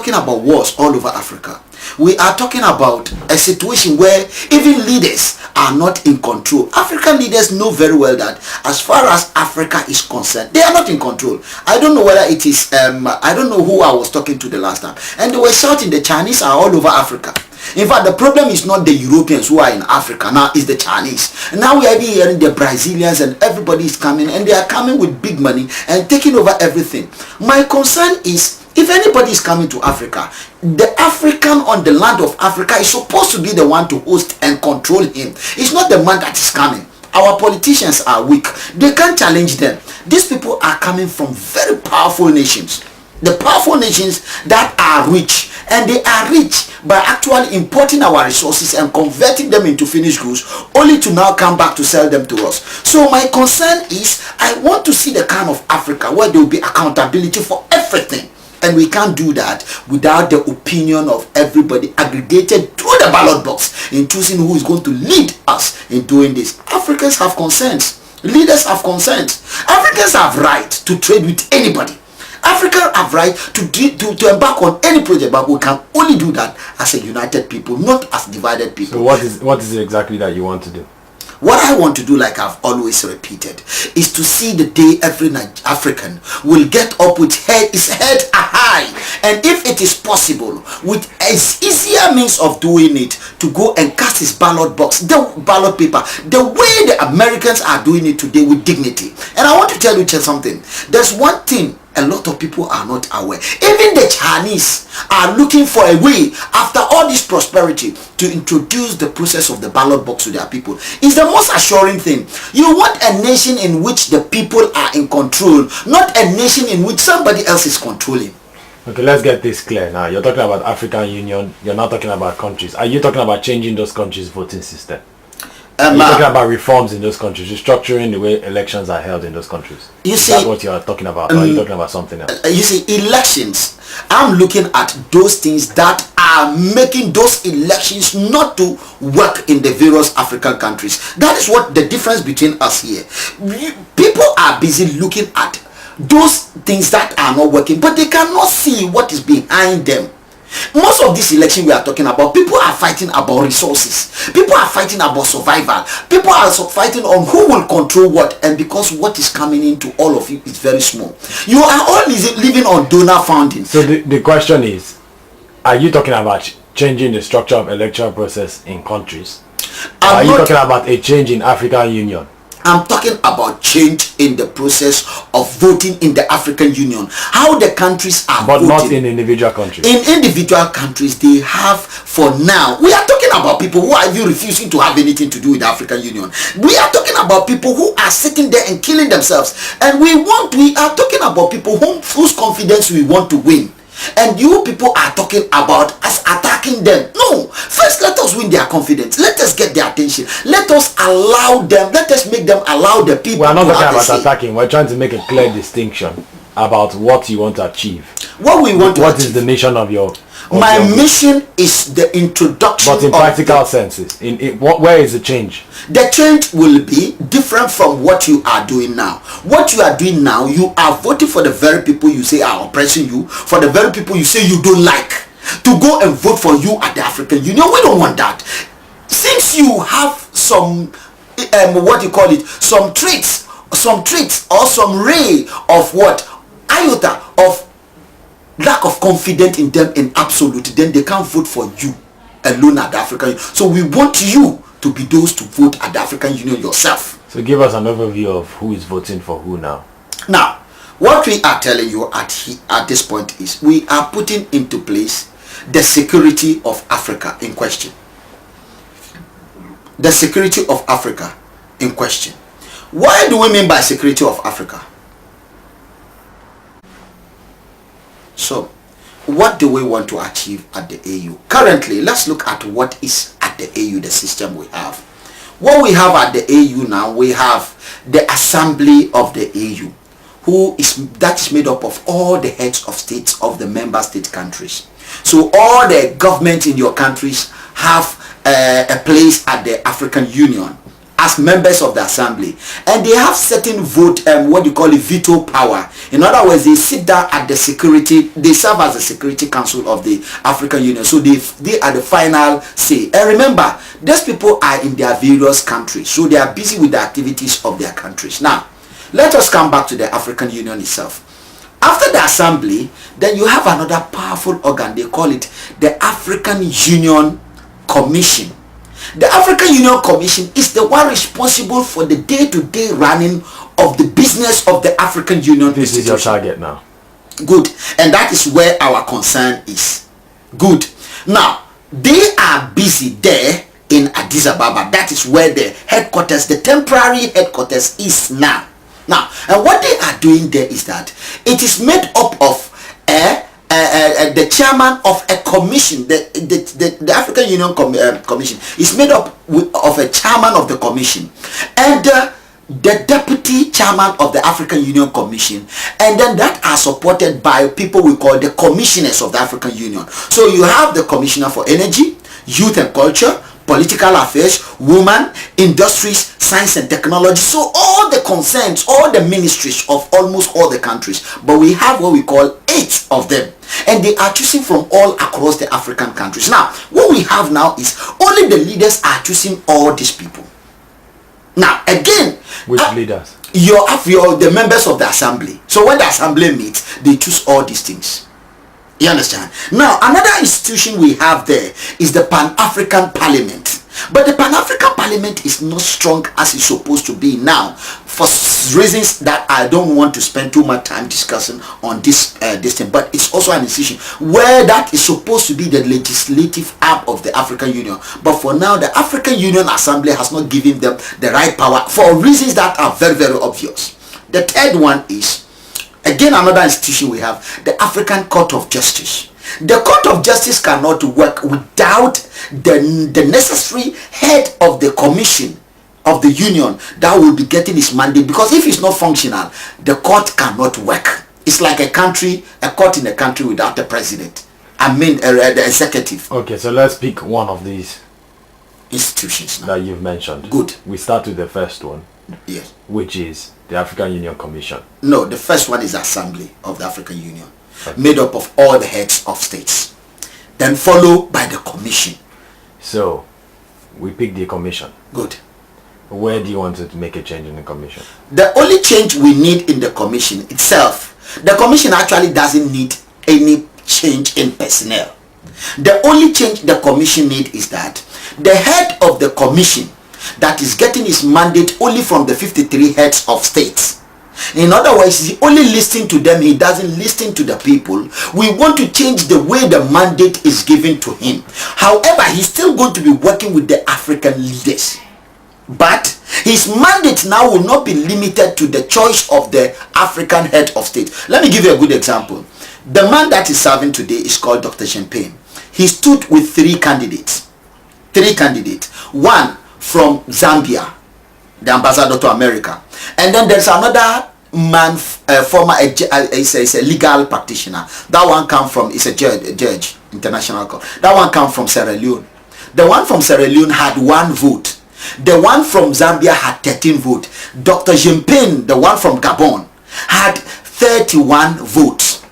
talking about wars all over Africa. We are talking about a situation where even leaders are not in control. African leaders know very well that as far as Africa is concerned, they are not in control. I don't know whether it is, I don't know who I was talking to the last time. And they were shouting the Chinese are all over Africa. In fact, the problem is not the Europeans who are in Africa. Now it's the Chinese. Now we are hearing the Brazilians and everybody is coming, and they are coming with big money and taking over everything. My concern is, if anybody is coming to Africa, the African on the land of Africa is supposed to be the one to host and control him. It's not the man that is coming. Our politicians are weak. They can't challenge them. These people are coming from very powerful nations. The powerful nations that are rich, and they are rich by actually importing our resources and converting them into finished goods, only to now come back to sell them to us. So my concern is, I want to see the kind of Africa where there will be accountability for everything. And we can't do that without the opinion of everybody aggregated through the ballot box in choosing who is going to lead us in doing this. Africans have concerns. Leaders have concerns. Africans have right to trade with anybody. Africans have right to embark on any project, but we can only do that as a united people, not as divided people. So what is it exactly that you want to do? What I want to do, like I've always repeated, is to see the day every African will get up with his head high, and if it is possible, with as easier means of doing it, to go and cast his ballot box, the ballot paper, the way the Americans are doing it today with dignity. And I want to tell you something. There's one thing a lot of people are not aware. Even the Chinese are looking for a way, after all this prosperity, to introduce the process of the ballot box to their people. It's the most assuring thing. You want a nation in which the people are in control, not a nation in which somebody else is controlling. Okay, let's get this clear now. You're talking about African Union. You're not talking about countries. Are you talking about changing those countries' voting system? You're talking about reforms in those countries, restructuring the way elections are held in those countries. Is that what you're talking about, or are you talking about something else? You see, elections, I'm looking at those things that are making those elections not to work in the various African countries. That is what the difference between us here. People are busy looking at those things that are not working, but they cannot see what is behind them. Most of this election we are talking about, people are fighting about resources. People are fighting about survival. People are fighting on who will control what, and because what is coming into all of you is very small. You are all living on donor funding. So the question is, are you talking about changing the structure of electoral process in countries? Or are you talking about a change in African Union? I'm talking about change in the process of voting in the African Union. How the countries are but voting. Not in individual countries. In individual countries, they have, for now, we are talking about people who are even refusing to have anything to do with the African Union. We are talking about people who are sitting there and killing themselves. And we are talking about people whose confidence we want to win. And you people are talking about us attacking them. No, first let us win their confidence. Let us get their attention. Let us allow them, let us make them allow the people. We're not talking about attacking. We're trying to make a clear distinction about what you want to achieve. What we want to what achieve. Is the mission of your my mission is the introduction. But in practical senses, where is the change? The change will be different from what you are doing now. What you are doing now, you are voting for the very people you say are oppressing you, for the very people you say you don't like, to go and vote for you at the African Union. We don't want that. Since you have some some traits or some ray of what iota of lack of confidence in them in absolute, then they can't vote for you alone at the African Union. So we want you to be those to vote at the African Union yourself. So give us an overview of who is voting for who now. Now, what we are telling you at this point is we are putting into place the security of Africa in question. The security of Africa in question. What do we mean by security of Africa? So, what do we want to achieve at the AU? Currently, let's look at what is at the AU, the system we have. What we have at the AU now, we have the Assembly of the AU, that is made up of all the heads of states of the member state countries. So all the governments in your countries have a place at the African Union as members of the assembly, and they have certain vote, what you call it, veto power. In other words, they sit down at the security, they serve as the Security Council of the African Union, so they are the final say. And remember, these people are in their various countries, so they are busy with the activities of their countries. Now, let us come back to the African Union itself. After the assembly, then you have another powerful organ. They call it the African Union Commission. The African Union Commission is the one responsible for the day-to-day running of the business of the African Union. This is your target now. Good. And that is where our concern is. Good. Now, they are busy there in Addis Ababa. That is where the headquarters, the temporary headquarters is now. Now, and what they are doing there is that it is made up of the chairman of a commission. The African Union Commission is made up of a chairman of the commission and the deputy chairman of the African Union Commission, and then that are supported by people we call the commissioners of the African Union. So you have the commissioner for energy, youth and culture, political affairs, women, industries, science and technology. So all the concerns, all the ministries of almost all the countries, but we have what we call 8 of them, and they are choosing from all across the African countries. Now, what we have now is only the leaders are choosing all these people. Now, again, which leaders? The members of the assembly. So when the assembly meets, they choose all these things. You understand? Now, another institution we have there is the Pan-African Parliament. But the Pan-African Parliament is not strong as it's supposed to be now, for reasons that I don't want to spend too much time discussing on this thing. But it's also an institution where that is supposed to be the legislative arm of the African Union. But for now, the African Union Assembly has not given them the right power for reasons that are very, very obvious. The third one is, again, another institution we have, the African Court of Justice. The Court of Justice cannot work without the necessary head of the commission of the union that will be getting his mandate, because if it's not functional, the court cannot work. It's like a court in a country without a president. The executive. Okay, so let's pick one of these institutions now that you've mentioned. Good. We start with the first one. Yes. Which is the African Union Commission. No, the first one is the Assembly of the African Union, made up of all the heads of states, then followed by the Commission. So, we pick the Commission. Good. Where do you want to make a change in the Commission? The only change we need in the Commission itself, the Commission actually doesn't need any change in personnel. The only change the Commission needs is that the head of the Commission that is getting his mandate only from the 53 heads of states. In other words, he only listens to them, he doesn't listen to the people. We want to change the way the mandate is given to him. However, he's still going to be working with the African leaders. But his mandate now will not be limited to the choice of the African head of state. Let me give you a good example. The man that is serving today is called Dr. Champagne. He stood with 3 candidates. 3 candidates. One from Zambia, the ambassador to America, and then there's another man, is a legal practitioner. That one comes from, is a judge, international court. That one comes from Sierra Leone. The one from Sierra Leone had 1 vote. The one from Zambia had 13 votes. Dr. Champagne, the one from Gabon, had 31 votes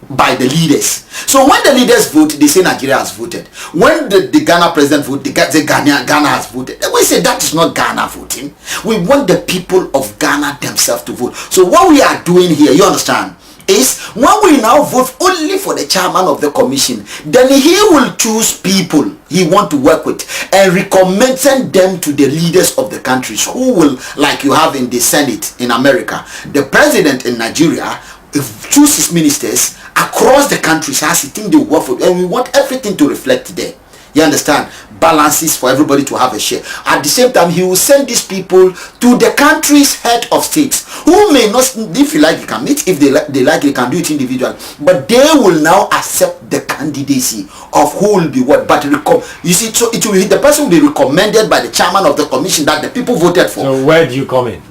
by the leaders. So when the leaders vote, they say Nigeria has voted. When the Ghana president vote, they say Ghana has voted. We say that is not Ghana voting. We want the people of Ghana themselves to vote. So what we are doing here, you understand, is when we now vote only for the chairman of the commission, then he will choose people he want to work with and recommend them to the leaders of the countries, who will, like you have in the Senate in America, the president in Nigeria choose his ministers across the countries as he think they work for, and we want everything to reflect there. You understand? Balances for everybody to have a share. At the same time, he will send these people to the country's head of states, who may not, if you like, you can meet. If they like, they can do it individually. But they will now accept the candidacy of who will be what. But you see, so it will be, the person will be recommended by the chairman of the commission that the people voted for. So where do you come in?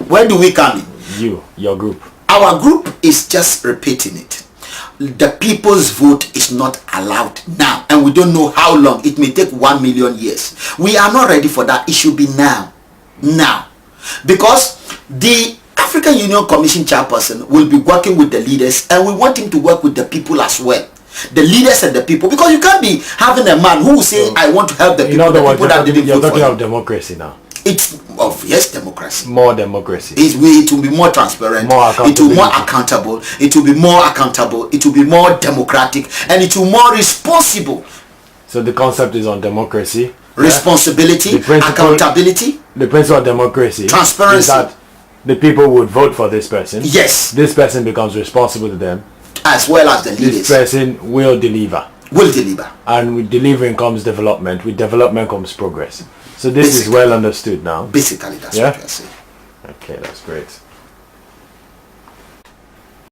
Where do we come in? Your group. Our group is just repeating it. The people's vote is not allowed now, and we don't know how long. It may take 1 million years. We are not ready for that. It should be now. now, because the African Union Commission chairperson will be working with the leaders, and we want him to work with the people as well. The leaders and the people, because you can't be having a man who will say, I want to help the people, the people that didn't vote for You're talking him. of democracy now. It's yes, democracy. More democracy. It will be more transparent. It will be more accountable. It will be more accountable. It will be more democratic, and it will be more responsible. So the concept is on democracy, responsibility, accountability. The principle of democracy, transparency, is that the people would vote for this person. Yes. This person becomes responsible to them, as well as the leaders. This person will deliver. And with delivering comes development. With development comes progress. So this is well understood now. Basically, that's what you're saying. Okay, that's great.